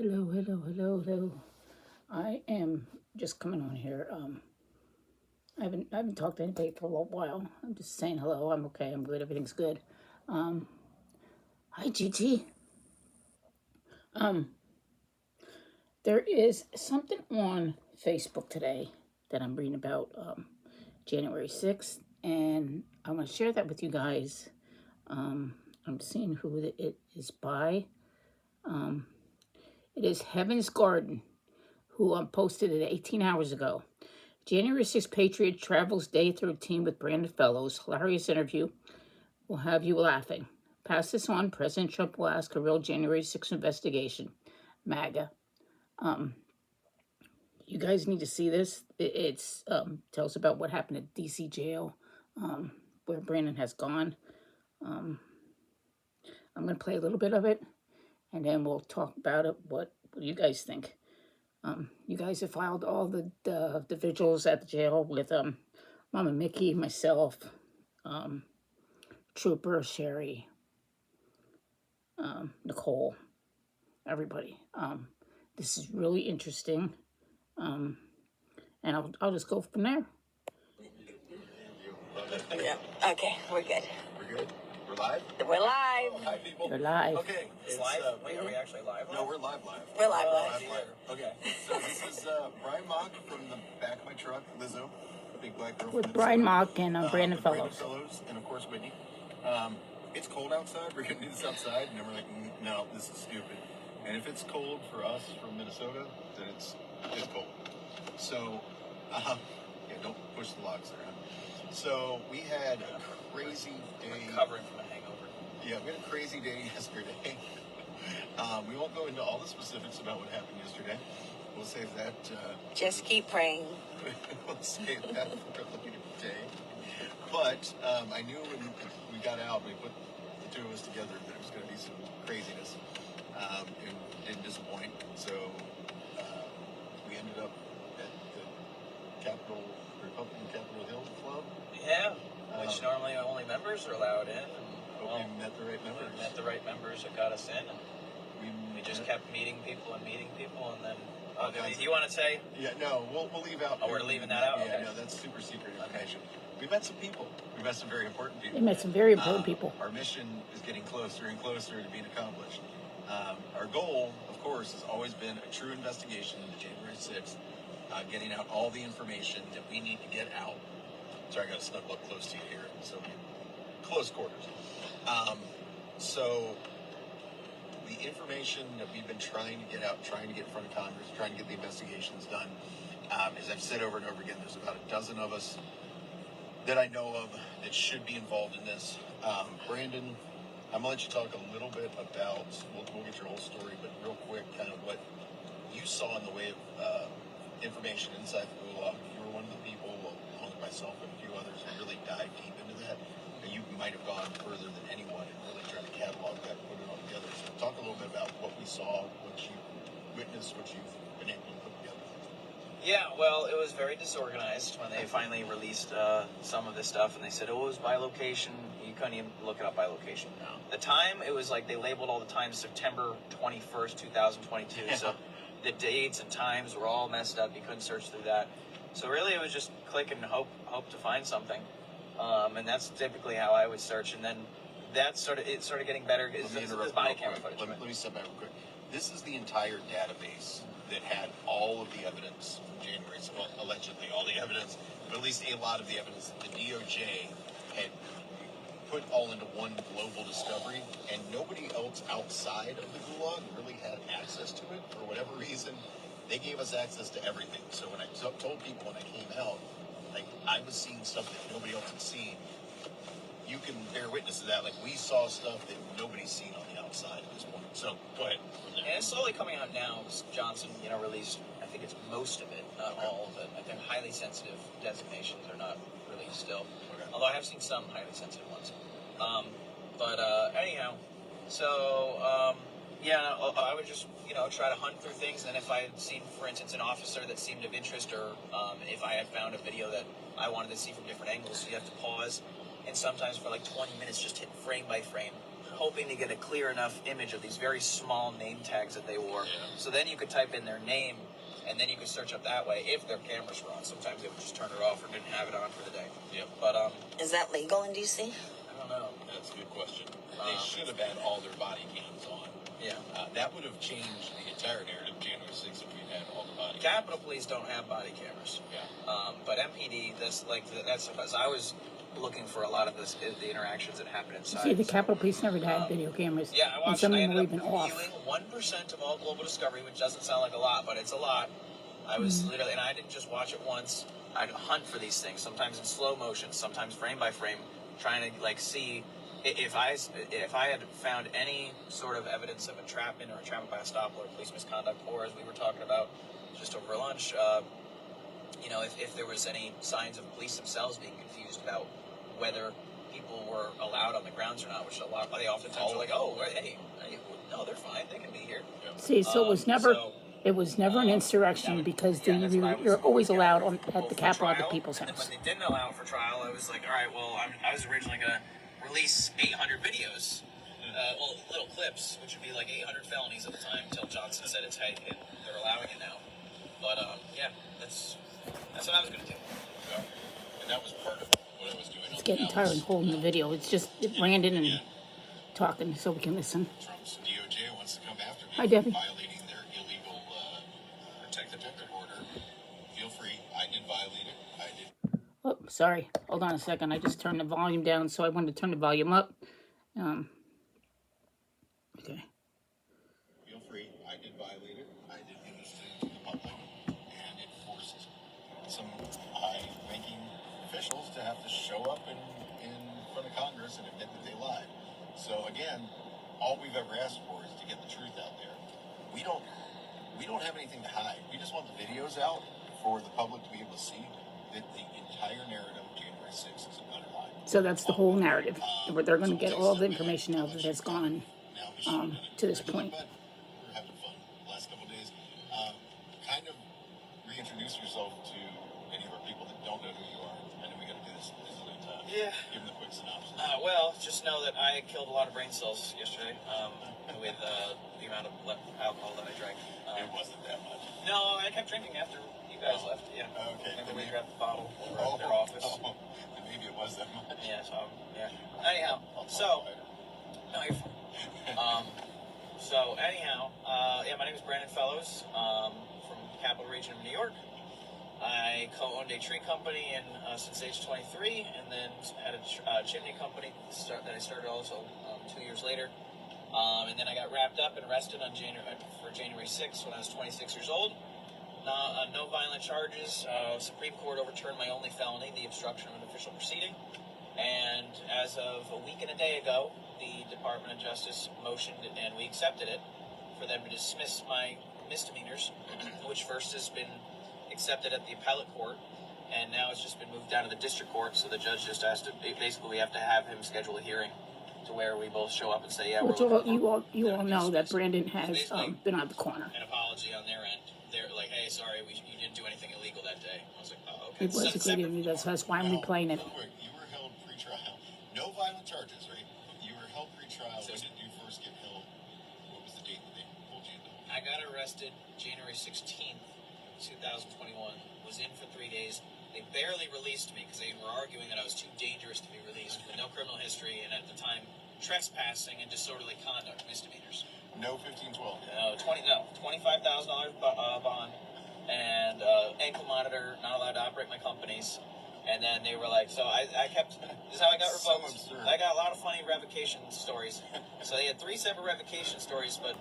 Hello, hello, hello, hello. I am just coming on here. I haven't talked to anybody for a little while. I'm just saying hello. I'm okay. I'm good. Everything's good. Hi, GT. Um, there is something on Facebook today that I'm reading about January 6th, and I'm gonna share that with you guys. I'm seeing who it is by. It is Heaven's Garden, who posted it 18 hours ago. January 6th Patriot Travels Day 13 with Brandon Fellows. Hilarious interview. Will have you laughing. Pass this on. President Trump will ask a real January 6th investigation. MAGA. You guys need to see this. It's tells about what happened at DC jail, where Brandon has gone. I'm going to play a little bit of it, and then we'll talk about it. What do you guys think? You guys have filed all the vigils at the jail with Mama Mickey, myself, Trooper, Sherry, Nicole, everybody. This is really interesting, and I'll just go from there. Yeah. Okay, we're good. We're good. We're live. We're live. Hi, people. You're live. Okay, It's live. Wait, are we actually live? No, we're live. We're live. Okay, so this is Brian Mock from the back of my truck, Lizzo, big black girl. With Brian Mock and Brandon Fellows. And of course Whitney. It's cold outside. We're gonna do this outside, and then we're like, no, this is stupid. And if it's cold for us from Minnesota, then it's cold. So, yeah, don't push the logs around. So we had a crazy day. Recovering from a hangover. Yeah, we had a crazy day yesterday. We won't go into all the specifics about what happened yesterday. We'll save that. Just keep praying. We'll save that for a later day. But I knew when we got out, we put the two of us together, that it was going to be some craziness. And didn't disappoint. So we ended up at the Republican Capitol Hill Club. Yeah, which normally only members are allowed in. And, we met the right members. We met the right members that got us in. And we just kept meeting people, and then. Do you want to say? Yeah, no, we'll leave out. Oh, we're leaving that out? Yeah, okay. No, that's super secret information. We met some people. We met some very important people. We met some very important people. Our mission is getting closer and closer to being accomplished. Our goal, of course, has always been a true investigation into January 6th, getting out all the information that we need to get out. Sorry, I got to snuggle up close to you here, so close quarters. So the information that we've been trying to get out, trying to get in front of Congress, trying to get the investigations done, as I've said over and over again, there's about a dozen of us that I know of that should be involved in this. Brandon, I'm going to let you talk a little bit about, we'll get your whole story, but real quick, kind of what you saw in the way of information inside the Gulag. You were one of the people, along with myself and a few others, who really dived deep into that. And you might have gone further than anyone in really trying to catalog that and put it all together. So talk a little bit about what we saw, what you witnessed, what you've been able to put together. Yeah, well, it was very disorganized when they finally released some of this stuff, and they said, oh, it was by location. You couldn't even look it up by location. No. The time, it was like they labeled all the times September 21st, 2022. Yeah. So the dates and times were all messed up. You couldn't search through that. So really, it was just click and hope to find something. And that's typically how I would search. And then it started getting better. Let me interrupt. Body camera footage. Let me step back real quick. This is the entire database that had all of the evidence from January. So, well, allegedly all the evidence, but at least a lot of the evidence that the DOJ had put all into one global discovery, and nobody else outside of the Gulag really had access to it for whatever reason. They gave us access to everything. So when I told people when I came out, like, I was seeing stuff that nobody else had seen. You can bear witness to that. Like, we saw stuff that nobody's seen on the outside at this point. So go ahead. And it's slowly coming out now. Johnson, released, I think it's most of it, not all of it. I think highly sensitive designations are not released still. Okay. Although I have seen some highly sensitive ones. Anyhow, so, I would just, try to hunt through things. And if I had seen, for instance, an officer that seemed of interest, or if I had found a video that I wanted to see from different angles, so you have to pause. And sometimes for like 20 minutes, just hit frame by frame. hoping to get a clear enough image of these very small name tags that they wore. So then you could type in their name, and then you could search up that way if their cameras were on. Sometimes they would just turn it off or didn't have it on for the day. Yep. But Is that legal in DC? I don't know. That's a good question. They should have had all their body cams on. Yeah. That would have changed the entire narrative of January 6th if we'd had all the body cams. Capitol Police don't have body cameras. Yeah. But MPD, that's because I was looking for a lot of the interactions that happened inside. See, the Capitol Police never had video cameras. Yeah, I and watched. some I of them were ended even up off. viewing 1% of all Global Discovery, which doesn't sound like a lot, but it's a lot. I was literally, and I didn't just watch it once. I'd hunt for these things, sometimes in slow motion, sometimes frame by frame, trying to like see if I had found any sort of evidence of entrapment or entrapment by estoppel or police misconduct, or as we were talking about just over lunch, if there was any signs of police themselves being confused about whether people were allowed on the grounds or not, which they oftentimes are like, oh, hey, no, they're fine, they can be here. See, so it was never. It was never an insurrection because that's what I was you're always looking allowed at. at the For Capitol at the trial, people's and then house. when they didn't allow it for trial, I was like, all right, well, I was originally going to release 800 videos, little clips, which would be like 800 felonies at the time until Johnson said it's hey, they're allowing it now. But yeah, that's what I was going to do. Yeah. And that was part of what I was doing. It's getting tired of holding the video. It's just Brandon and talking so we can listen. Trump's DOJ wants to come after me Hi, for Debbie. violating their illegal protective order. Feel free. I did violate it. I did. Oh, sorry. Hold on a second. I just turned the volume down, so I wanted to turn the volume up. Okay. Feel free. I did violate it. I did give this to the public, and it forced some high-ranking officials to have to show up in front of Congress and admit that they lied. So again, all we've ever asked for is to get the truth out there. We don't have anything to hide. We just want the videos out for the public to be able to see that the entire narrative of January 6th is a utter lie. So that's the whole narrative. They're going to get all the information out that has gone to this point. But we're having fun the last couple of days. Kind of reintroduce yourself to any of our people that don't know who you are. I know we got to do this a million times. Yeah. Give them the quick synopsis. Well, just know that I killed a lot of brain cells yesterday with the amount of alcohol that I drank. It wasn't that much. No, I kept drinking after you guys left. Yeah. Okay. And then we grabbed the bottle over at their office. Then maybe it was that much. Yeah. So yeah. Anyhow, so no, you're fine. Yeah, my name is Brandon Fellows from Capital Region of New York. I co-owned a tree company since age 23, and then had a chimney company that I started also 2 years later. And then I got wrapped up and arrested on January 6th when I was 26 years old. No violent charges. Supreme Court overturned my only felony, the obstruction of an official proceeding. And as of a week and a day ago, the Department of Justice motioned, and we accepted it, for them to dismiss my misdemeanors, which first has been accepted at the appellate court, and now it's just been moved down to the district court. So the judge just has to, basically, we have to have him schedule a hearing to where we both show up and say, yeah, Which we're you all know that Brandon has been out of the corner. an apology on their end. They're like, hey, sorry, you didn't do anything illegal that day. I was like, oh, okay. It was a good interview. That's why I'm replaying it. Real quick, you were held pre-trial. No violent charges, right? You were held pre-trial. When did you first get held? What was the date that they pulled you into? I got arrested January 16th, 2021. Was in for 3 days. They barely released me because they were arguing that I was too dangerous to be released with no criminal history, and at the time, trespassing and disorderly conduct misdemeanors. No 1512. $25,000 bond, and ankle monitor, not allowed to operate my companies. And then they were like, so I kept, this is how I got So revoked. absurd. I got a lot of funny revocation stories. So they had 3 separate revocation stories, but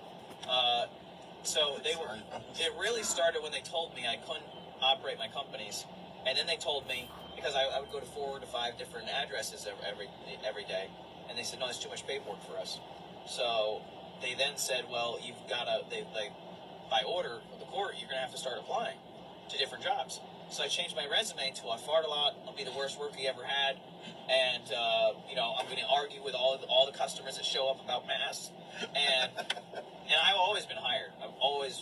so they were, it really started when they told me I couldn't operate my companies. And then they told me, because I would go to 4 to 5 different addresses every day, and they said, no, there's too much paperwork for us. So they then said, well, you've got to, by order of the court, you're going to have to start applying to different jobs. So I changed my resume to I fart a lot, I'll be the worst worker you ever had, and I'm going to argue with all the customers that show up about masks. And I've always been hired. I've always,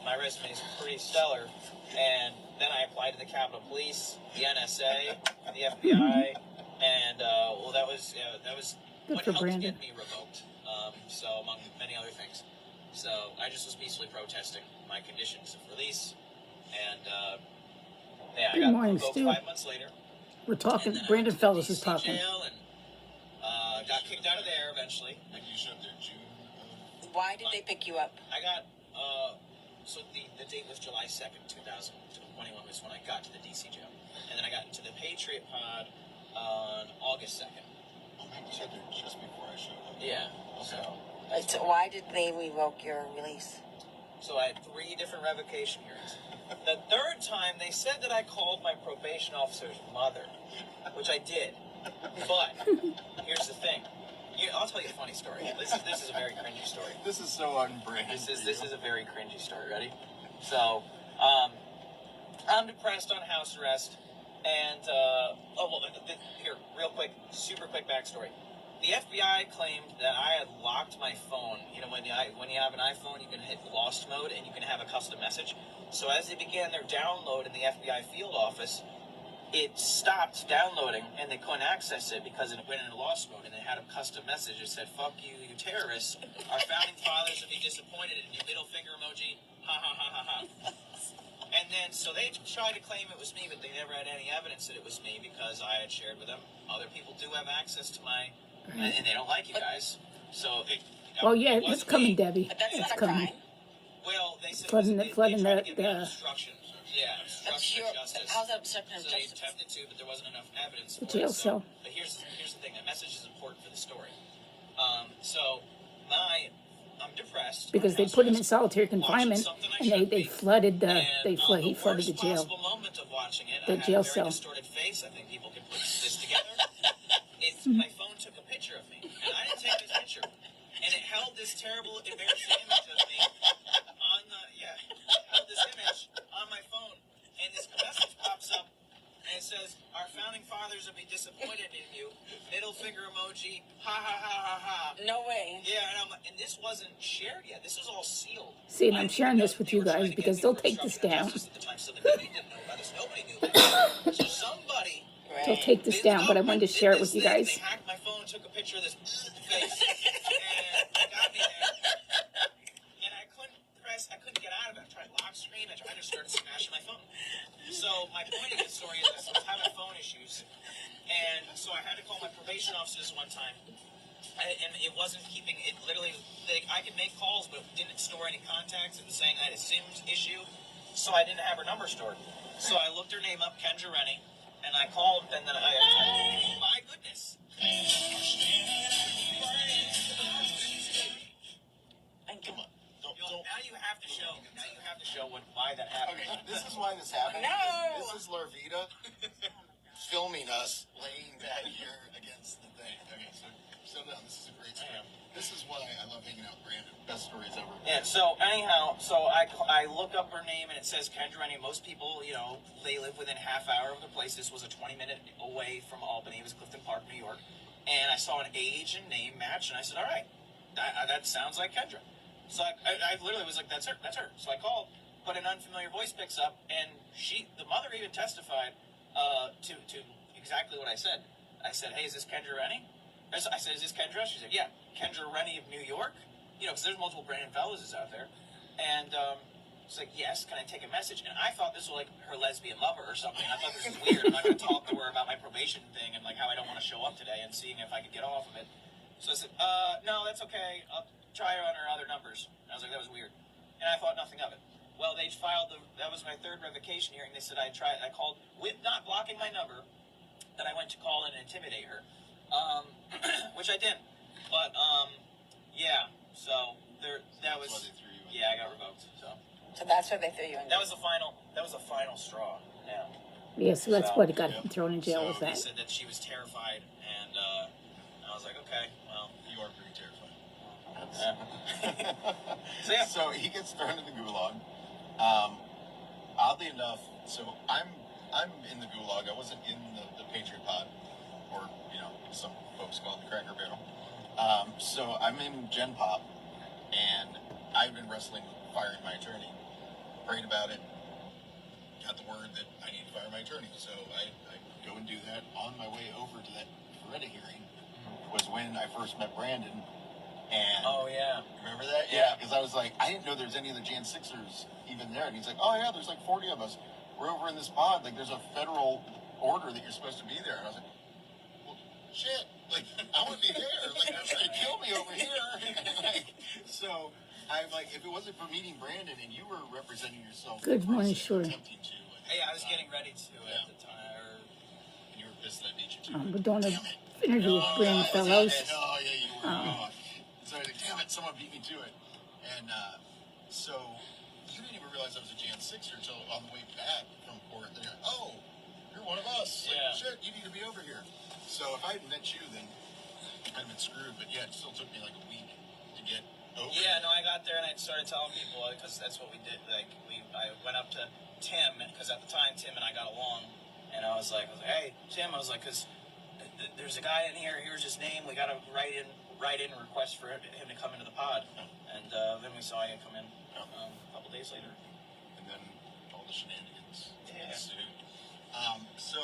my resume is pretty stellar. And then I applied to the Capitol Police, the NSA, the FBI, and that was Good what for helped Brandon. get me revoked. So among many other things. So I just was peacefully protesting my conditions of release, and yeah, I Good got morning, revoked Stu. 5 months later. We're talking. And then I went Brandon to the Fellows is DC talking. jail and got kicked out of there eventually. Like you showed there June. Why did they pick you up? I got so the date was July 2nd, 2021 was when I got to the DC jail, and then I got into the Patriot Pod on August 2nd. Oh, maybe you said there just before I showed up. Yeah. Okay. So why did they revoke your release? So I had 3 different revocation hearings. The third time, they said that I called my probation officer's mother, which I did. But here's the thing. I'll tell you a funny story. This is a very cringy story. This is so unbranded. This is a very cringy story. Ready? So, I'm depressed on house arrest, and here, real quick, super quick backstory. The FBI claimed that I had locked my phone. You know, when you have an iPhone, you can hit lost mode and you can have a custom message. So as they began their download in the FBI field office, it stopped downloading and they couldn't access it because it went into lost mode, and it had a custom message that said, "Fuck you, you terrorists. Our founding fathers would be disappointed in you." Middle finger emoji. Ha ha ha ha ha. And then, so they tried to claim it was me, but they never had any evidence that it was me because I had shared with them. Other people do have access to my, and they don't like you guys. So, Well, yeah, it it's wasn't coming, me. Debbie. But that's It's not a coming. crime. Well, they said Flooding they the- tried to get me on the- obstruction. Yeah, That's obstruction your. of justice. How's that obstruction of So they justice? attempted to, but there wasn't enough evidence for jail it. cell. But here's the thing. That message is important for the story. So I'm depressed Because they put him in solitary confinement, and they flooded the he flooded the jail. Moment of watching it, The I had jail a very cell. distorted face. I think people can put this together. My phone took a picture of me, and I didn't take this picture, and it held this terrible, embarrassing image of me on held this image on my phone, and this message pops up, and it says, "Our founding fathers would be disappointed in you." Middle finger emoji. Ha ha ha ha ha. No way. Yeah, and this wasn't shared yet. This was all sealed. See, and I'm sharing this with They you were trying guys to get because me they'll for take this obstruction of down. justice at the time, so the media didn't know about this. Nobody knew about it. So somebody They'll take this down, but I wanted to share it with you guys. They hacked my phone, took a picture of this face, and got me there. And I couldn't get out of it. I tried lock screen, I just started smashing my phone. So my point of this story is I was having phone issues, and so I had to call my probation officers one time. And it wasn't keeping it. Literally, I could make calls, but it didn't store any contacts. It was saying I had a SIMS issue, so I didn't have her number stored. So I looked her name up, Kendra Rennie, and I called, and then my goodness. Come on. Don't. Now you have to show. Why that happened. Okay, this is why this happened. No! This is Larvita filming us laying back here against the thing. Okay, so no, this is a great story. This is why I love hanging out with Brandon. Best stories ever. Yeah, so anyhow, I look up her name and it says Kendra Rennie. Most people, they live within half hour of the place. This was a 20-minute away from Albany. It was Clifton Park, New York. And I saw an age and name match, and I said, all right, that sounds like Kendra. So I literally was like, that's her. So I called, but an unfamiliar voice picks up, and the mother even testified to exactly what I said. I said, hey, is this Kendra Rennie? I said, is this Kendra? She said, yeah, Kendra Rennie of New York. Because there's multiple Brandon Fellows out there. And she's like, yes, can I take a message? And I thought this was like her lesbian lover or something. I thought this was weird. I'm not going to talk to her about my probation thing and like how I don't want to show up today and seeing if I could get off of it. So I said, no, that's okay. I'll try her on her other numbers. And I was like, that was weird. And I thought nothing of it. Well, they filed that was my third revocation hearing. They said I called with not blocking my number, that I went to call and intimidate her, which I didn't. But yeah. So that was That's why they threw you in. yeah, I got revoked. So that's where they threw you in. That was the final straw. Yeah. Yeah, so that's what got him thrown in jail So was they that. said that she was terrified, and I was like, okay, well, You are pretty terrified. So, yeah. So he gets thrown in the gulag. Oddly enough, so I'm in the gulag. I wasn't in the Patriot Pod, or some folks call it the Cracker Barrel. So I'm in Gen Pop, and I've been wrestling with firing my attorney. Prayed about it. Got the word that I need to fire my attorney. So I go and do that on my way over to that Feretta hearing was when I first met Brandon. And Oh yeah. remember that? Yeah, because I was like, I didn't know there's any of the Jan Sixers even there. And he's like, oh yeah, there's like 40 of us. We're over in this pod. Like, there's a federal order that you're supposed to be there. And I was like, well, shit. Like, I want to be there. Like, they're trying to kill me over here. Like, so I'm like, if it wasn't for meeting Brandon and you were representing yourself, Good morning, sure. attempting to. Like, Hey, I was getting ready to at the time. and you were pissed that I beat you too. We're doing an Damn it. interview with Brandon Fellows. Oh, yeah, you were. Oh. So I was like, damn it, someone beat me to it. And so you didn't even realize I was a Jan Sixer until on the way back from court. They're like, oh, you're one of us. Like, Yeah. shit, you need to be over here. So if I hadn't met you, then I'd have been screwed. But yeah, it still took me like a week to get over. Yeah, no, I got there and I started telling people because that's what we did. Like, I went up to Tim because at the time Tim and I got along, and I was like, hey, Tim, I was like, because there's a guy in here. Here's his name. We got to write in a request for him to come into the pod, and then we saw you come in a couple days later. And then all the shenanigans Yeah. ensued. So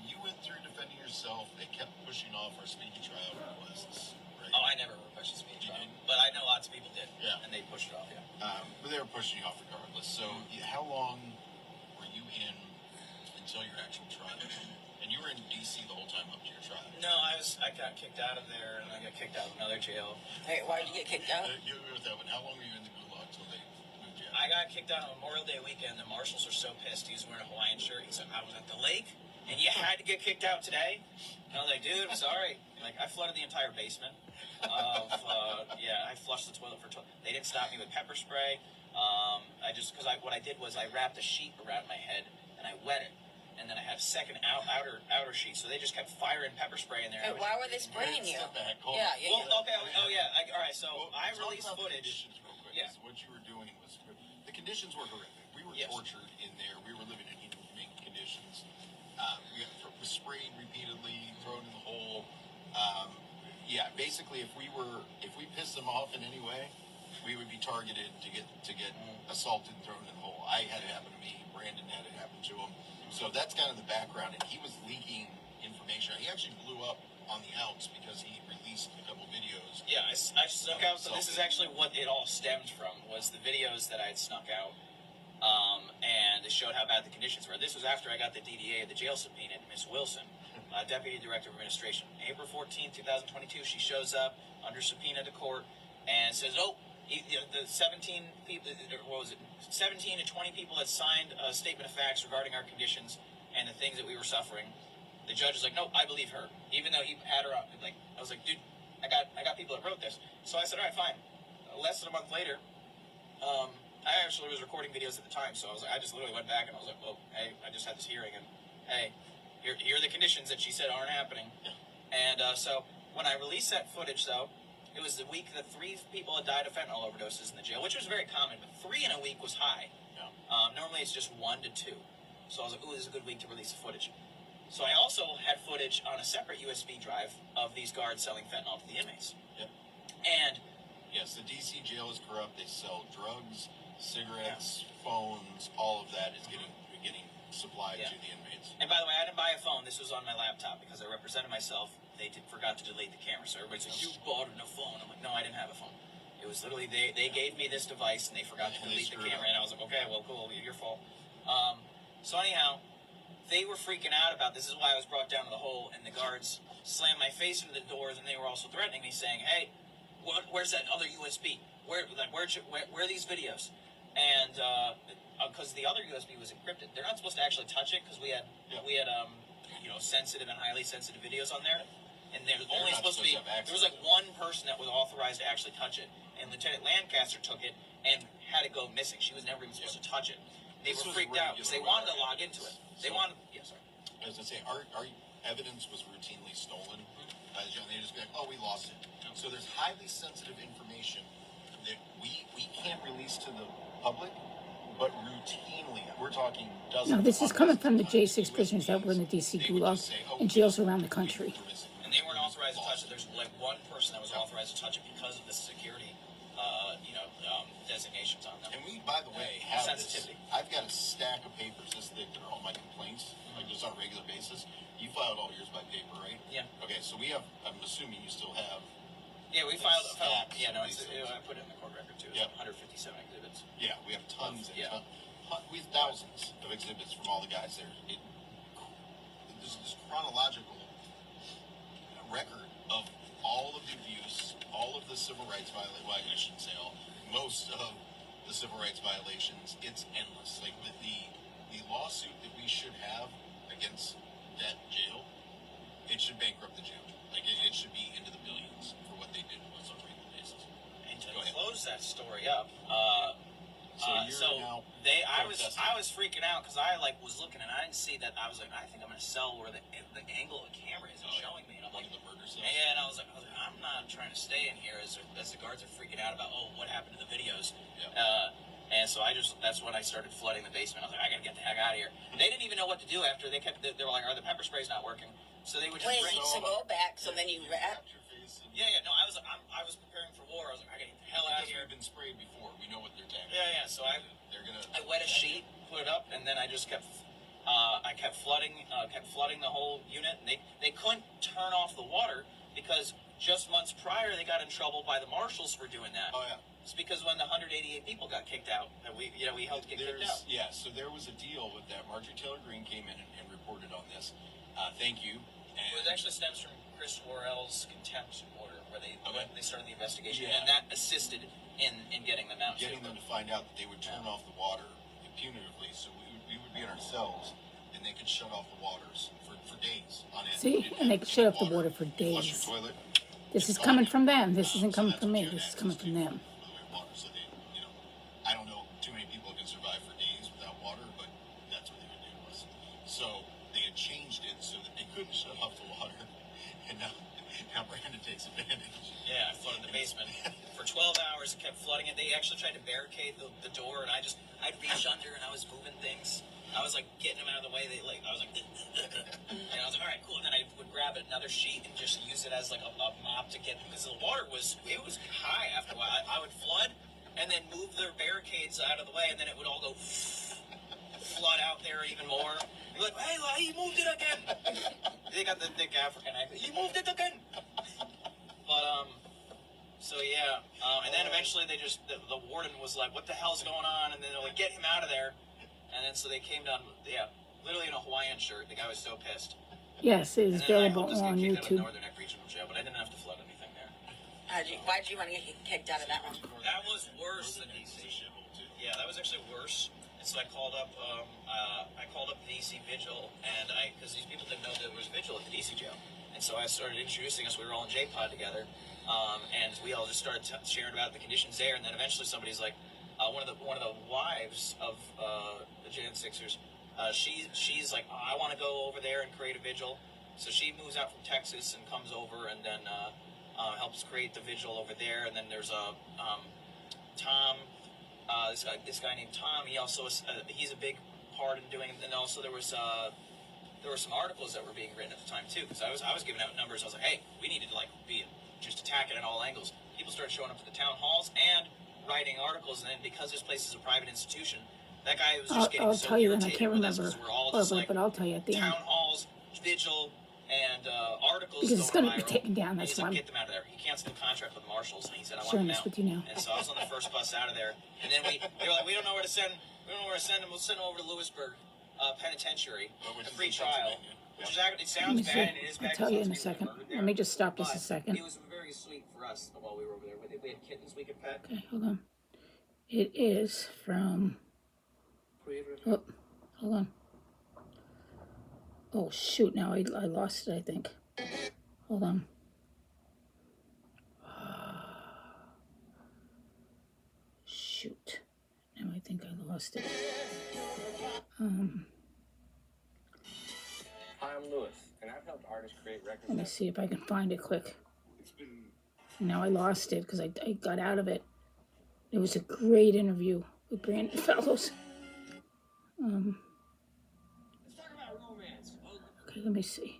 you went through defending yourself. They kept pushing off our speedy trial requests, right? Oh, I never requested speed You trial, did? but I know lots of people did. Yeah. And they pushed it off. Yeah. But they were pushing you off regardless. So how long were you in until your actual trial? And you were in D.C. the whole time up to your trial. No, I got kicked out of there, and I got kicked out of another jail. Wait, why did you get kicked out? You were with that one. How long were you in the gulag till they moved you out? I got kicked out on Memorial Day weekend. The marshals were so pissed. He was wearing a Hawaiian shirt. He said, I was at the lake, and you had to get kicked out today? And I was like, dude, I'm sorry. Like, I flooded the entire basement. I flushed the toilet for They didn't stop me with pepper spray. What I did was I wrapped a sheet around my head, and I wet it. And then I had a second outer sheet. So they just kept firing pepper spray in there. Wait, why were they spraying you? Step back. Hold Yeah, on. yeah, Well, yeah. okay. Oh, yeah. All right. So Well, I talk released about the footage. conditions real quick. Yeah. So what you were doing was the conditions were horrific. We were Yes. tortured in there. We were living in inhumane conditions. We got sprayed repeatedly, thrown in the hole. Basically, if we pissed them off in any way, we would be targeted to get assaulted and thrown in the hole. I had it happen to me. Brandon had it happen to him. So that's kind of the background. And he was leaking information. He actually blew up on the outs because he released a couple videos. Yeah, I snuck out. So this is actually what it all stemmed from, was the videos that I had snuck out. And it showed how bad the conditions were. This was after I got the DDA of the jail subpoena, Miss Wilson, Deputy Director of Administration. April 14th, 2022, she shows up under subpoena to court and says, the 17 people, what was it, 17 to 20 people that signed a statement of facts regarding our conditions and the things that we were suffering. The judge is like, no, I believe her, even though he had her up. Like, I was like, dude, I got people that wrote this. So I said, all right, fine. Less than a month later, I actually was recording videos at the time, so I just literally went back and I was like, well, hey, I just had this hearing, and hey, here are the conditions that she said aren't happening. Yeah. And so when I released that footage, though, it was the week that 3 people had died of fentanyl overdoses in the jail, which was very common, but 3 in a week was high. Yeah. Normally it's just 1 to 2. So I was like, ooh, this is a good week to release the footage. So I also had footage on a separate USB drive of these guards selling fentanyl to the inmates. Yep. And Yes, the DC jail is corrupt. They sell drugs, cigarettes, phones. All of that is getting supplied Yeah. to the inmates. by the way, I didn't buy a phone. This was on my laptop because I represented myself. They forgot to delete the camera. So everybody's like, you bought a phone. I'm like, no, I didn't have a phone. It was literally, they gave me this device and they forgot to And they delete the screwed camera. up. And I was like, okay, well, cool, your fault. So anyhow, they were freaking out about this. This is why I was brought down to the hole, and the guards slammed my face into the doors, and they were also threatening me, saying, hey, where's that other USB? Where are these videos? And because the other USB was encrypted, they're not supposed to actually touch it because we had sensitive and highly sensitive videos on there, and there was only not supposed to be supposed to have access there was like to it. 1 person that was authorized to actually touch it, and Lieutenant Lancaster took it and had it go missing. She was never even supposed to touch it. They This were was freaked out because they regular wanted to log wire. into it. Sorry. As I say, our evidence was routinely stolen. They just be like, oh, we lost it. So there's highly sensitive information that we can't release to the public, but routinely, we're talking dozens. No, this is coming from the hundreds J6 of prisoners that were in the DC They would gulag just say, oh, and jails around the country. we're missing. And they weren't authorized to touch it. There's like 1 person that was authorized to touch it because of the security, designations on them. And we, by the way, have Sensitivity. this. I've got a stack of papers this thick that are all my complaints, like just on a regular basis. You filed all yours by paper, right? Yeah. Okay, so we have. I'm assuming you still have. Yeah, we filed. Stacks Yeah, no, of these things. I put it in the court record too. It's Yep. 157 exhibits. Yeah, we have tons and Yeah. we have thousands of exhibits from all the guys there. There's this chronological record of all of the abuse, all of the civil rights violations. Well, I shouldn't say all. Most of the civil rights violations. It's endless. Like the lawsuit that we should have against that jail, it should bankrupt the jail. Like it should be into the billions for what they did to us on a regular basis. And to Go ahead. close that story up, you're now I was protesting. freaking out because I like was looking and I didn't see that. I was like, I think I'm gonna sell where the angle of the camera isn't showing me. And I'm One like, of the murder cells. and I was like, I'm not trying to stay in here as the guards are freaking out about what happened to the videos. Yeah. And so that's when I started flooding the basement. I was like, I gotta get the heck out of here. They didn't even know what to do after they were like, are the pepper sprays not working? So they would just Wait, bring. so go back. So then you wrap. Your face and- Yeah, no, I was preparing for war. I was like, I gotta get the hell out of Because here. we've been sprayed before. We know what they're tagging. Yeah. So They're gonna. I wet a sheet, put it up, and then I just kept flooding the whole unit. And they couldn't turn off the water because just months prior they got in trouble by the marshals for doing that. Oh yeah. It's because when the 188 people got kicked out, that we helped get kicked out. Yeah, so there was a deal with that. Marjorie Taylor Greene came in and reported on this. Thank you. And It actually stems from Chris Worrell's contempt order, where they started the investigation, Yeah. and that assisted in getting them out. getting them to find out that they would turn off the water punitively, so we would be in our cells, and they could shut off the waters for days on end. See? And they could shut off the water for You flush days. your toilet. This is it's coming gone. from them. This So isn't coming that's from what me. you had This is coming access from to, them. for the water. So they, I don't know too many people who can survive for days without water, but that's what they would do to us. So they had changed it so that they couldn't shut off the water, and now Brandon takes advantage. Yeah, I flooded the basement for 12 hours. It kept flooding it. They actually tried to barricade the door, and I'd reach under and I was moving things. I was like getting them out of the way. I was like, and I was like, all right, cool. And then I would grab another sheet and just use it as like a mop to get, because the water was high after a while. I would flood and then move their barricades out of the way, and then it would all go flood out there even more. They're like, hey, he moved it again. They got the thick African accent. He moved it again. But so yeah, and then eventually they just the warden was like, "What the hell's going on?" And then they're like, "Get him out of there!" And then so they came down, literally in a Hawaiian shirt. The guy was so pissed. Yes, it is And then I available helped us get on kicked out of YouTube. Northern Neck Regional Jail, but I didn't have to flood anything there. Why did you want to get kicked out of that one? That was worse than DC. Yeah, that was actually worse. And so I called up the DC Vigil, and because these people didn't know there was Vigil at the DC jail, and so I started introducing us. We were all in J-Pod together, and we all just started sharing about the conditions there. And then eventually somebody's like, one of the wives of the Jan Sixers, she's like, oh, I want to go over there and create a vigil. So she moves out from Texas and comes over, and then helps create the vigil over there. And then there's Tom. This guy named Tom. He also he's a big part in doing. And also there were some articles that were being written at the time too, because I was giving out numbers. I was like, hey, we needed to just attack it at all angles. People started showing up to the town halls and writing articles, and then because this place is a private institution, that guy was just getting I'll so tell you when I irritated can't with us remember. because we're all Well, just like but I'll tell you at the town end. halls, vigil, and articles. Because it's going gonna be viral. taken down, And that's he's like, why I'm get them out of there. He canceled the contract with the marshals, and he said, I want sharing them this out. with you now. And so I was on the first bus out of there, and then they were like, we don't know where to send him. We'll send him over to Lewisburg Penitentiary, Which a is free in trial. Pennsylvania. Which is Let it me sounds see. bad, and it is bad. I'll tell 'cause you lots in a of people second. got murdered there. Let me just stop this a But second. It was very sweet for us while we were over there. We had kittens we could pet. Okay, hold on. It is from. Oh, hold on. Oh shoot! Now I lost it. I think. Hold on. Shoot! Now I think I lost it. I'm Lewis, and I've helped artists create records. Let me see if I can find it quick. Now I lost it because I got out of it. It was a great interview with Brandon Fellows. Let's talk about romance. Okay, let me see.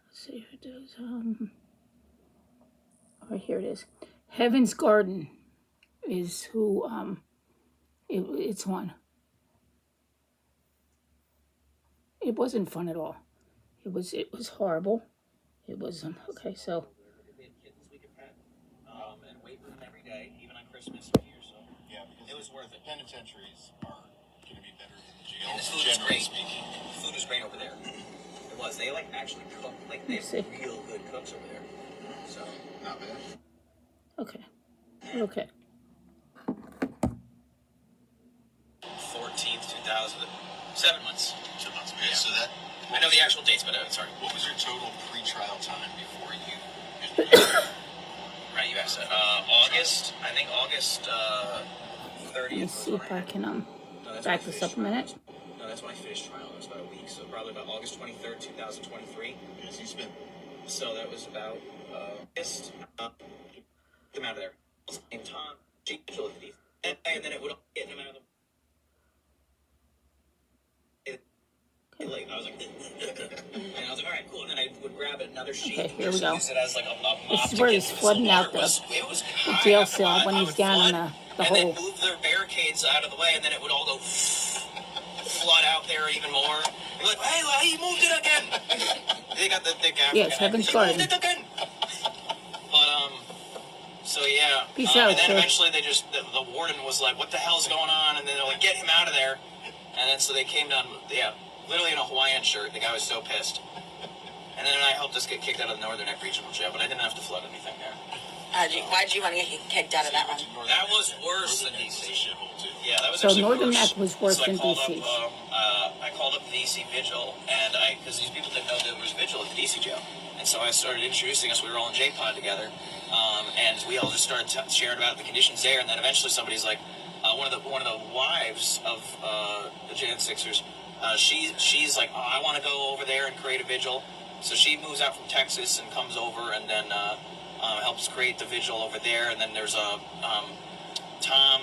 Let's see if it does. Oh, here it is. Heaven's Garden. is who it's on. It wasn't fun at all. It was horrible. It was okay. So We had kittens we could pet, and weight room every day, even on Christmas and New Year's. So Yeah, because it was worth it. penitentiaries are going to be better than the And the jails, food was generally great. speaking. The food was great over there. It was. They like actually cook. Like they Let's see. have real good cooks over there. So Not bad. okay. Okay. 14th, 2000, 7 months. 2 months. Okay, so that. I know the actual dates, but sorry. What was your total pre-trial time before you? Right, you asked that. August. I think August 30th. Let me was see when if I I had- can No, that's back when I this finished up a minute. trial. No, that's when I finished trial. It was about a week, so probably about August 23rd, 2023. Because you spent. So that was about August. Get him out of there. Named Tom. And then it would get him out of the. Like, I was like, and I was like, all right, cool. And then I would grab another sheet. Okay, and here we just go. Use it as like a mop This is to where get he's through the flooding out water. It was the high jail after cell that. when I he's would down in flood, the and then hole. move their barricades out of the way, and then it would all go flood out there even more. You're like, hey, well, he moved it again. They got the thick African. Yes, Heaven's He moved Garden. it again. But so yeah. Peace out, and then sir. eventually they just the warden was like, what the hell's going on? And then they're like, get him out of there. And then so they came down, yeah, literally in a Hawaiian shirt. The guy was so pissed. And then I helped us get kicked out of the Northern Neck Regional Jail, but I didn't have to flood anything there. Why'd you want to get kicked out of that one? That was worse than Northern Neck was a DC. shithole, too. Yeah, that was So actually Northern worse. Neck was worse So than I called DC. Up, I called up the DC Vigil, and because these people didn't know there was Vigil at the DC jail. And so I started introducing us. We were all in J-Pod together, and we all just started sharing about the conditions there. And then eventually somebody's like, one of the wives of the Jan Sixers, she's like, oh, I want to go over there and create a vigil. So she moves out from Texas and comes over, and then helps create the vigil over there. And then there's a Tom,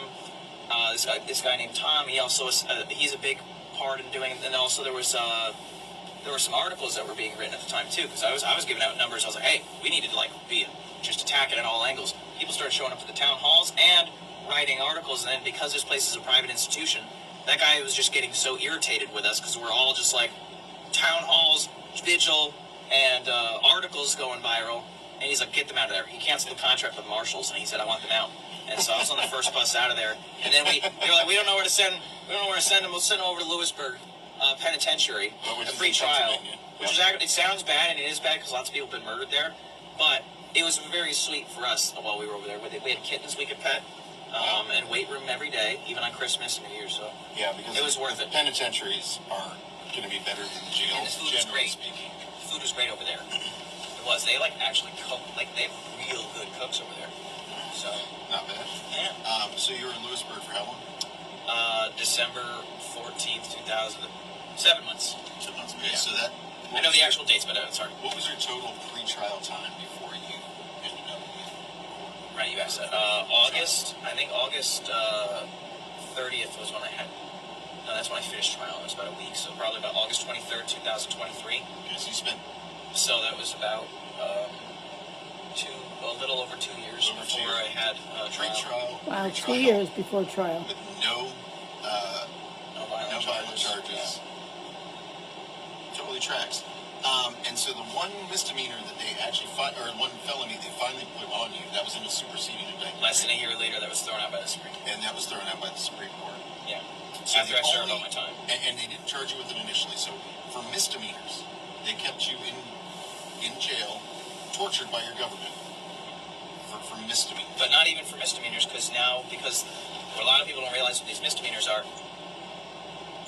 this guy named Tom. He also he's a big part in doing. And also there were some articles that were being written at the time too, because I was giving out numbers. I was like, hey, we needed to be just attack it at all angles. People started showing up at the town halls and writing articles, and then because this place is a private institution, that guy was just getting so irritated with us because we're all just like town halls, vigil, and articles going viral. And he's like, get them out of there. He canceled the contract with Marshalls, and he said, I want them out. And so I was on the first bus out of there. And then they were like, we don't know where to send them. We'll send them over to Lewisburg Penitentiary, Which a is free in trial. Pennsylvania. Which is actually, it sounds bad, and it is bad because lots of people have been murdered there. But it was very sweet for us while we were over there. We had kittens we could pet, and weight room every day, even on Christmas and New Year's. So Yeah, because it was worth it. penitentiaries are going to be better than the jails, And the food was generally great. speaking. The food was great over there. It was. They like actually cook. Like they have real good cooks over there. So Not bad. yeah. So you were in Lewisburg for how long? December 14th, 2000. 7 months. 2 months. Okay, Yeah. so that. I know the actual dates, but sorry. What was your total pre-trial time before you ended up with court? Right, you asked that. August. I think August 30th was when I had. No, that's when I finished trial. It was about a week, so probably about August 23rd, 2023. Because you spent So that was about a little over 2 years Over 2 before years. I had trial. pre-trial. Wow, pre-trial 2 years before trial. with no No violent charges. Totally tracks. And so the one misdemeanor that they actually or one felony they finally put on you, that was in a superseding indictment. Less than a year later, that was thrown out by the Supreme Court. And that was thrown out by the Supreme Court. Yeah. So After the I served only- all my time. And they didn't charge you with it initially. So for misdemeanors, they kept you in jail, tortured by your government for misdemeanors. But not even for misdemeanors, because what a lot of people don't realize what these misdemeanors are.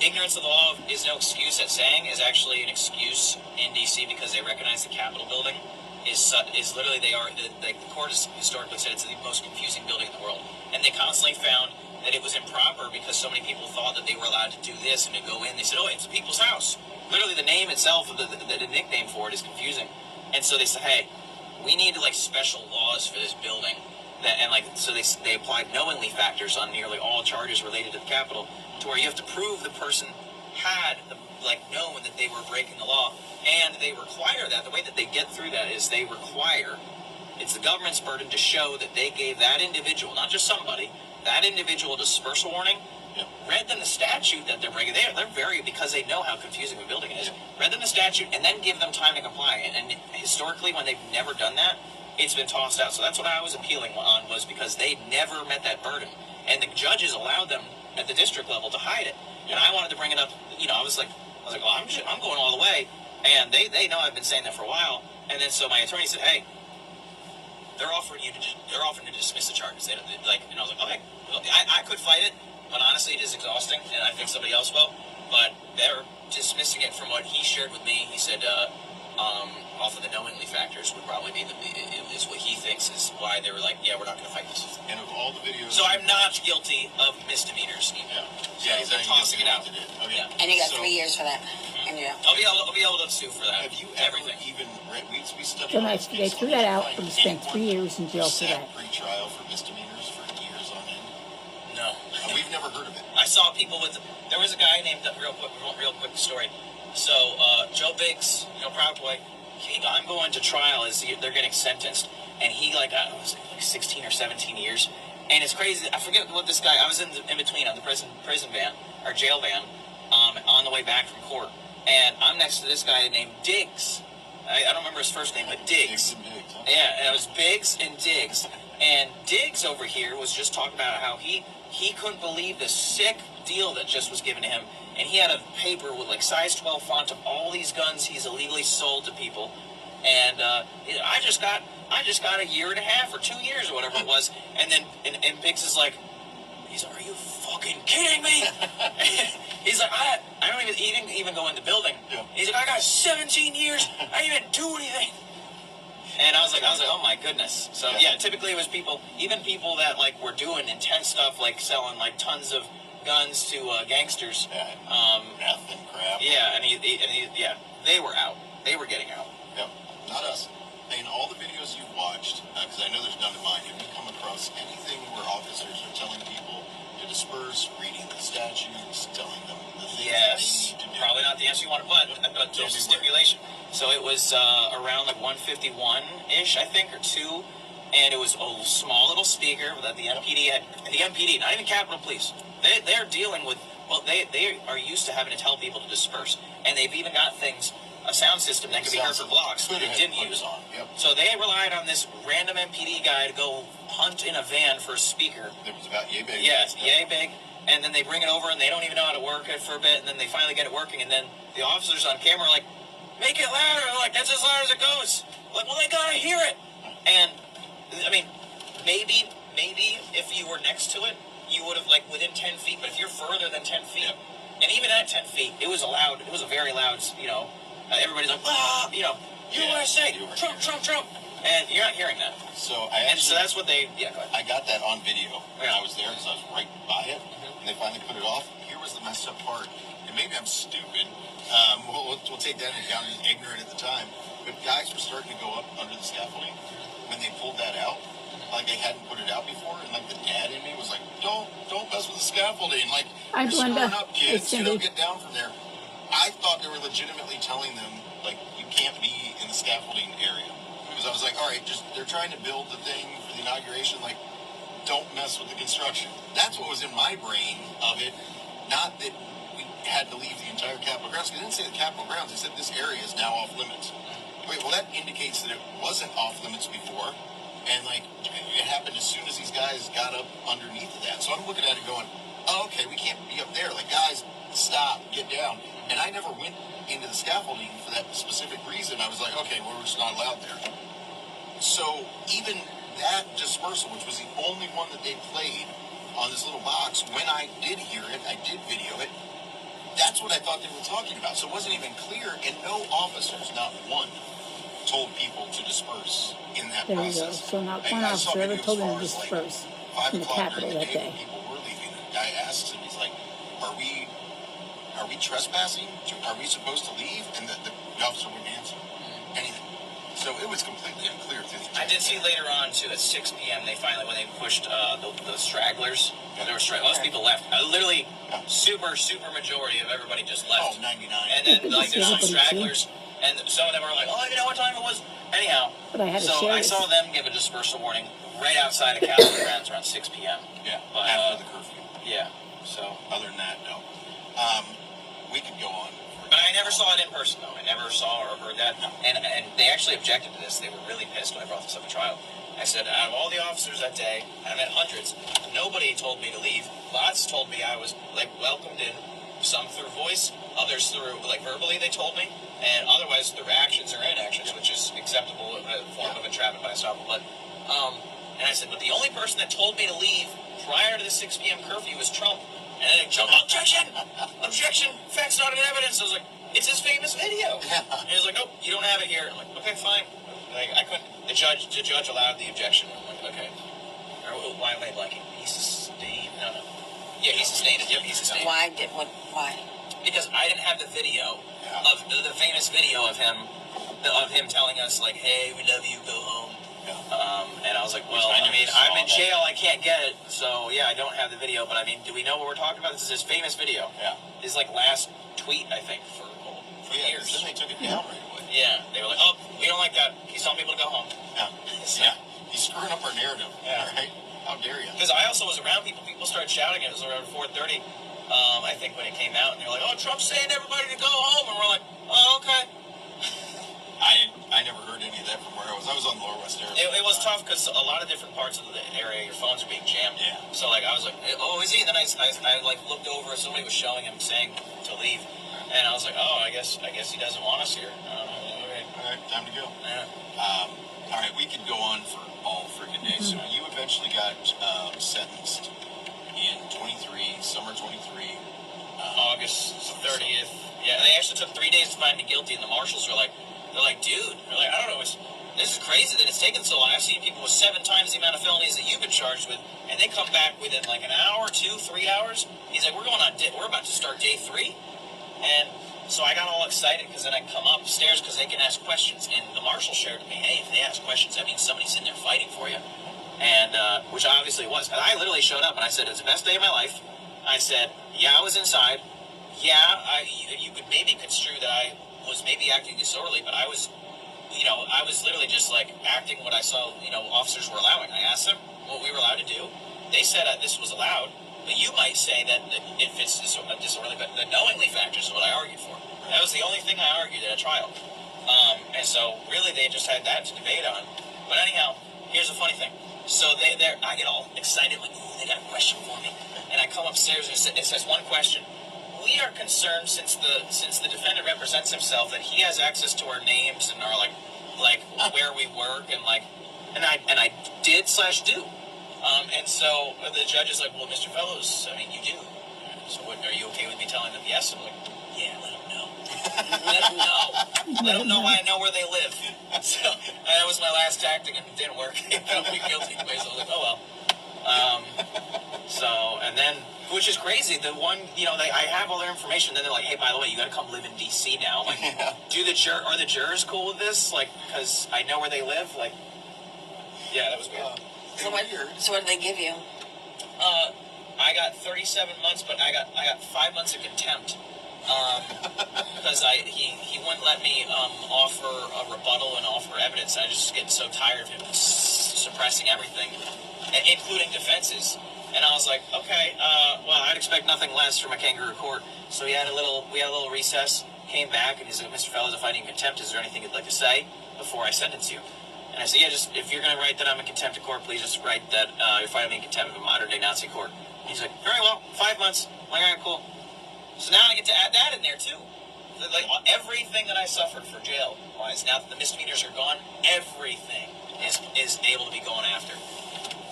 Ignorance of the law is no excuse at saying is actually an excuse in DC because they recognize the Capitol building is literally the court has historically said it's the most confusing building in the world, and they constantly found that it was improper because so many people thought that they were allowed to do this and to go in. They said, oh, it's the people's house. Literally, the name itself, the nickname for it is confusing, and so they said, hey, we need special laws for this building. So they applied knowingly factors on nearly all charges related to the Capitol, to where you have to prove the person had known that they were breaking the law, and they require that. The way that they get through that is it's the government's burden to show that they gave that individual, not just somebody, that individual dispersal warning, Yep. read them the statute that they're bringing. They're very, because they know how confusing the building is. Yep. Read them the statute and then give them time to comply. And historically, when they've never done that, it's been tossed out. So that's what I was appealing on, was because they never met that burden, and the judges allowed them at the district level to hide it. And I wanted to bring it up. I was like, well, I'm going all the way, and they know I've been saying that for a while. And then so my attorney said, hey, they're offering to dismiss the charges. They like, I was like, okay, well, I could fight it, but honestly, it is exhausting, and I think somebody else will. But they're dismissing it from what he shared with me. He said, off of the knowingly factors would probably be is what he thinks is why they were like, yeah, we're not going to fight this. And of all the videos, So I'm not guilty of misdemeanors. yeah, he's they're tossing it out. Okay. Yeah. And you got So, 3 years for that. And yeah. I'll be able to sue for that. Have you ever everything? even read? We studied. So all they this case threw law. that out, Find but he spent anyone 3 years in jail who for sat that. pre-trial for misdemeanors for years on end. No. We've never heard of it. I saw people with. There was a guy named real quick story. So Joe Biggs, Proud Boy, I'm going to trial as they're getting sentenced, and he like 16 or 17 years, and it's crazy. I forget what this guy. I was in between on the prison van or jail van, on the way back from court, and I'm next to this guy named Diggs. I don't remember his first name, but Diggs. And Diggs, huh? Yeah, and it was Biggs and Diggs. And Diggs over here was just talking about how he couldn't believe the sick deal that just was given to him. And he had a paper with like size 12 font of all these guns he's illegally sold to people. And I just got a year and a half or 2 years or whatever it was. And then and Biggs is like, are you fucking kidding me? He's like, I don't even, he didn't even go in the building. Yeah. He's like, I got 17 years. I didn't even do anything. And I was like, oh my goodness. So yeah, typically it was people that like were doing intense stuff, like selling like tons of guns to gangsters. Yeah. Meth and crap. Yeah, and he they were out. They were getting out. Yeah. Not us. In all the videos you've watched, because I know there's none of mine, have you come across anything where officers are telling people to disperse, reading the statutes, telling them the things that they Yes, need to do? probably not the answer you want, but there's a stipulation. So it was around like 151-ish, I think, or 2, and it was a small little speaker that the MPD had. And the MPD, not even Capitol Police, they're dealing with, well, they are used to having to tell people to disperse, and they've even got things, a sound system that could be heard for blocks that they didn't use. Yep. So they relied on this random MPD guy to go hunt in a van for a speaker. It was about yay big. Yes, yay big. And then they bring it over and they don't even know how to work it for a bit, and then they finally get it working, and then the officers on camera are like, make it louder. They're like, that's as loud as it goes. Like, well, they gotta hear it. And I mean, maybe if you were next to it, you would have, like, within 10 feet, but if you're further than 10 feet, and even at 10 feet, it was a very loud, everybody's like, USA, Trump, and you're not hearing that. So So that's what they, go ahead. I got that on video when Yeah. I was there because I was right by it, and they finally put it off. Here was the messed up part, and maybe I'm stupid. We'll take that into account as ignorant at the time, but guys were starting to go up under the scaffolding when they pulled that out, like they hadn't put it out before, and like the dad in me was like, "Don't mess with the scaffolding, like Hi, you're screwing Glenda. up, Hey, kids. You Cindy. don't get down from there." I thought they were legitimately telling them like you can't be in the scaffolding area. Because I was like, all right, they're trying to build the thing for the inauguration, like, don't mess with the construction. That's what was in my brain of it, not that we had to leave the entire Capitol grounds. Because they didn't say the Capitol grounds, they said this area is now off limits. Wait, well, that indicates that it wasn't off limits before, and like, it happened as soon as these guys got up underneath of that. So I'm looking at it going, oh, okay, we can't be up there. Like, guys, stop, get down. And I never went into the scaffolding for that specific reason. I was like, okay, well, we're just not allowed there. So even that dispersal, which was the only one that they played on this little box, when I did hear it, I did video it, that's what I thought they were talking about. So it wasn't even clear, and no officers, not one, told people to disperse in that There you go. process. So not Like, one I saw officer ever videos told them to far as, like, disperse 5 in the o'clock Capitol during the that day day. when people were leaving. The guy asks him, he's like, are we trespassing? Are we supposed to leave? And the officer wouldn't answer anything. So it was completely unclear through the I did see later on too at 6 p.m. They finally, when they pushed the stragglers, there were most people left. Literally, super majority of everybody just left. Oh, 99. And then But like you there's see some everybody stragglers, and some of them were like, oh, I didn't know what time it was. Anyhow, But I had to so share I this. saw them give a dispersal warning right outside of Capitol Grounds around 6 p.m. Yeah, But, after the curfew. Yeah. So, Other than that, no. We could go on. but I never saw it in person though. I never saw or heard that. And they actually objected to this. They were really pissed when I brought this up at trial. I said, out of all the officers that day, and I met hundreds, nobody told me to leave. Lots told me I was like welcomed in. Some through voice, others through like verbally. They told me, and otherwise through actions or inactions, which is acceptable form of entrapment by estoppel. But and I said, but the only person that told me to leave prior to the 6 p.m. curfew was Trump. And then it jumped, objection, facts not in evidence. I was like, it's his famous video. And he was like, nope, you don't have it here. I'm like, okay, fine. Like I couldn't. The judge allowed the objection. I'm like, okay. Or, why am I blanking? He sustained. No. Yeah, he sustained it. Yep, he sustained it. Why? Because I didn't have the video of the famous video of him telling us like, "Hey, we love you, go home." And I was like, "Well, I mean, I'm in jail, I can't get it, so yeah, I don't have the video." But I mean, do we know what we're talking about? This is his famous video. Yeah. His like last tweet, I think, for years. Then they took it down right away. Yeah, they were like, "Oh, we don't like that. He's telling people to go home." Yeah. Yeah. He's screwing up our narrative. Yeah. All right. How dare you? Because I also was around people. People started shouting. It was around 4:30. I think when it came out, and they're like, "Oh, Trump's saying everybody to go home," and we're like, "Oh, okay." I never heard any of that from where I was. I was on the Lower West area. It was tough because a lot of different parts of the area, your phones are being jammed. Yeah. So like I was like, "Oh, is he?" And then I like looked over. Somebody was showing him saying to leave, and I was like, "Oh, I guess he doesn't want us here." Okay. All right, time to go. Yeah. All right, we could go on for all freaking days. So you eventually got sentenced in summer 23. August 30th. Yeah, they actually took 3 days to find me guilty, and the marshals were like, dude, I don't know, this is crazy that it's taken so long. I've seen people with 7 times the amount of felonies that you've been charged with, and they come back within like an hour, 2, 3 hours. He's like, we're about to start day 3, and so I got all excited because then I come upstairs because they can ask questions, and the marshal shared with me, hey, if they ask questions, that means somebody's in there fighting for you, and which obviously it was. And I literally showed up and I said, it's the best day of my life. I said, yeah, I was inside. Yeah, you could maybe construe that I was maybe acting disorderly, but I was literally just like acting what I saw, officers were allowing. I asked them what we were allowed to do. They said this was allowed, but you might say that it fits disorderly, but the knowingly factor is what I argued for. That was the only thing I argued at a trial. And so really they just had that to debate on. But anyhow, here's the funny thing. So I get all excited, like, ooh, they got a question for me. And I come upstairs and it says one question. We are concerned since the defendant represents himself that he has access to our names and our like where we work and I did/do. And so the judge is like, well, Mr. Fellows, I mean, you do. So are you okay with me telling them yes? I'm like, yeah, let them know. Let them know. Let them know I know where they live. So that was my last tactic and it didn't work. They found me guilty anyway, so I was like, oh well. And then, which is crazy, the one, I have all their information, then they're like, hey, by the way, you gotta come live in D.C. now. Like, are the jurors cool with this? Like, because I know where they live? Like, yeah, that was weird. So what did they give you? I got 37 months, but I got 5 months of contempt. Because he wouldn't let me offer a rebuttal and offer evidence. I just getting so tired of him suppressing everything, including defenses. And I was like, okay, well, I'd expect nothing less from a kangaroo court. So we had a little recess. Came back and he's like, Mr. Fellows, if I need contempt, is there anything you'd like to say before I sentence you? And I said, yeah, just if you're going to write that I'm in contempt of court, please just write that you're finding me in contempt of a modern day Nazi court. And he's like, very well, 5 months. I'm like, all right, cool. So now I get to add that in there too. Like everything that I suffered for jail-wise, now that the misdemeanors are gone, everything is able to be going after.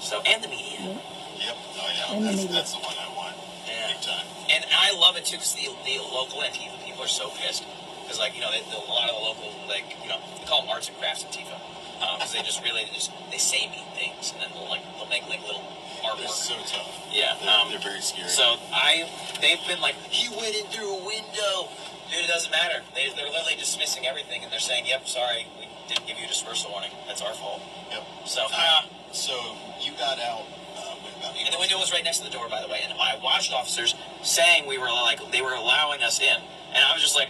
So, and the media. Yep. Oh yeah. That's the one I want. Yeah. Big time. And I love it too because the local Antifa people are so pissed because a lot of the local they call them arts and crafts Antifa because they just really they say mean things and then they'll make like little artwork. They're so tough. Yeah. They're very scary. So they've been like, you went in through a window. Dude, it doesn't matter. They're literally dismissing everything and they're saying, yep, sorry, we didn't give you a dispersal warning. That's our fault. Yep. So so you got out. And the window was right next to the door, by the way. And I watched officers saying they were allowing us in. And I was just like,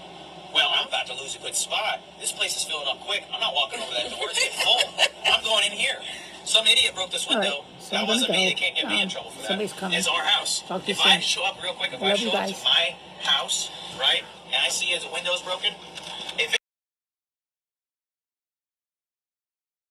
well, I'm about to lose a good spot. This place is filling up quick. I'm not walking over that door. It's getting full. I'm going in here. Some idiot broke this All right, window. so That I'm wasn't gonna me. go. They can't get me in trouble for that. Somebody's coming. It's our house. Talk to you If I soon. show up real quick, if I I love you show up guys. to my house, right, and I see his window's broken,